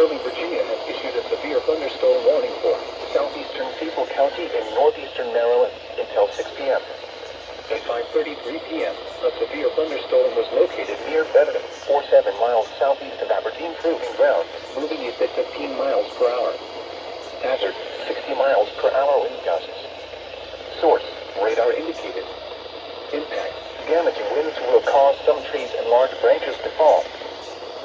Virginia has issued a severe thunderstorm warning for southeastern Cecil County in northeastern Maryland until 6 p.m. At 5:33 p.m., a severe thunderstorm was located near Beverton, 47 miles southeast of Aberdeen Proving Ground, moving east at 15 miles per hour. Hazard, 60 miles per hour wind gusts. Source, radar indicated. Impact, damaging winds will cause some trees and large branches to fall.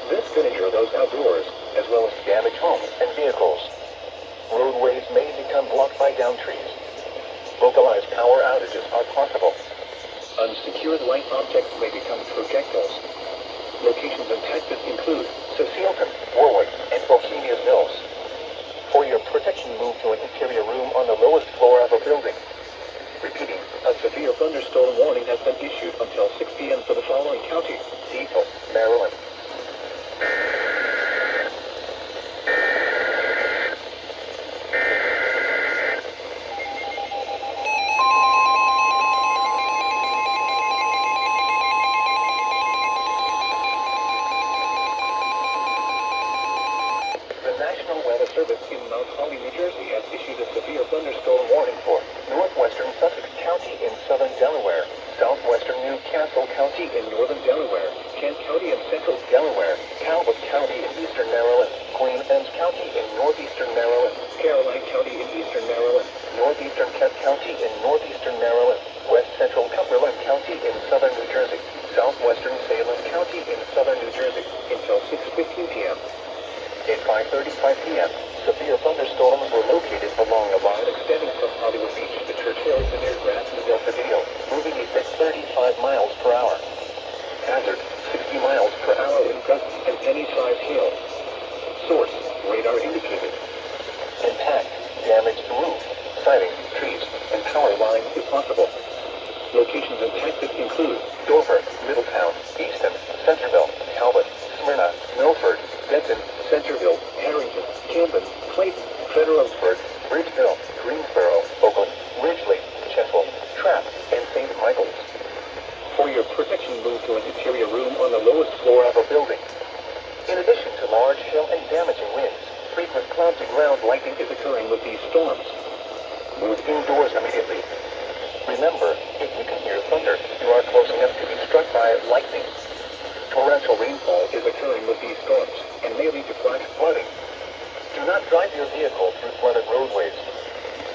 This could injure those outdoors, as well as damage homes and vehicles. Roadways may become blocked by downed trees. Localized power outages are possible. Unsecured light objects may become projectiles. Locations and tactics include Cecilton, Warwick, and Bohemia's Mills. For your protection, move to an interior room on the lowest floor of a building. Repeating, a severe thunderstorm warning has been issued until 6 p.m. for the following counties: Cecil, Maryland. The National Weather Service in Mount Holly, New Jersey has issued a severe thunderstorm warning for northwestern Sussex County in southern Delaware, southwestern Newcastle County in northern Delaware, Kent County in central Delaware, Talbot County in eastern Maryland, Queen Anne's County in northeastern Maryland, Caroline County in eastern Maryland, northeastern Kent County in northeastern Maryland, west central Cumberland County in southern New Jersey, southwestern Salem County in southern New Jersey until 6:15 p.m. At 5:35 p.m., severe thunderstorms were located along a line extending from Hollywood Beach to Churchill to near Grassendale, Virginia, moving east at 35 miles per hour. Hazard, 60 miles per hour wind gusts and any size hail. Source, radar indicated. Impact, damage to roof, siding, trees, and power lines is possible. Locations and tactics include Dover, Middletown, Easton, Centerville, Talbot, Smyrna, Milford, Benton, Centerville, Harrington, Camden, Clayton, Federalsburg, Bridgeville, Greensboro, Oakland, Ridgely, Cheswell, Trapp, and St. Michael's. For your protection, move to an interior room on the lowest floor of a building. In addition to large hail and damaging winds, frequent cloud-to-ground lightning is occurring with these storms. Move indoors immediately. Remember, if you can hear thunder, you are close enough to be struck by lightning. Torrential rainfall is occurring with these storms and may lead to flash flooding. Do not drive your vehicle through flooded roadways.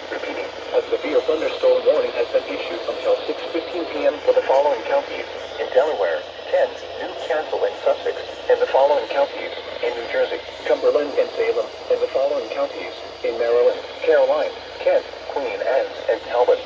Repeating, a severe thunderstorm warning has been issued until 6:15 p.m. for the following counties: in Delaware, Kent, Newcastle, and Sussex, and the following counties: in New Jersey, Cumberland and Salem, and the following counties: in Maryland, Caroline, Kent, Queen Anne's, and Talbot.